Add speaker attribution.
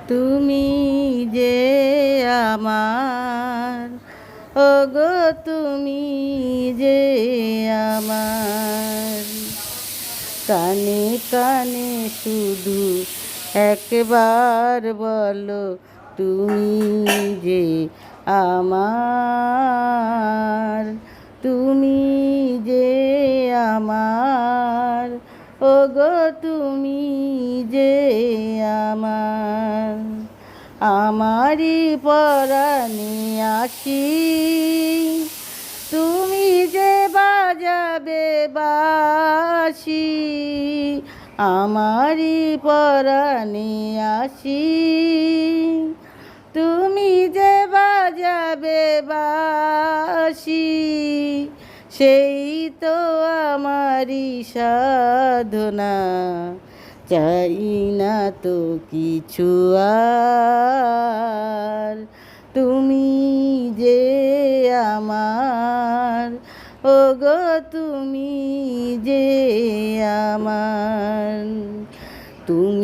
Speaker 1: তুমি যে আমার, ওগো তুমি যে আমার, কানে কানে শুধু একবার বলো তুমি যে আমার, তুমি যে আমার, ওগো তুমি যে আমার। আমারই পরাণে আছি, তুমি যে বাজাবে বাঁশি। আমারই পরাণে আছি, তুমি যে বাজাবে বাঁশি। সেই তো আমারই সাধনা, চাই না তো কিছু আর। তুমি যে আমার, ওগো তুমি যে আমার। তুমি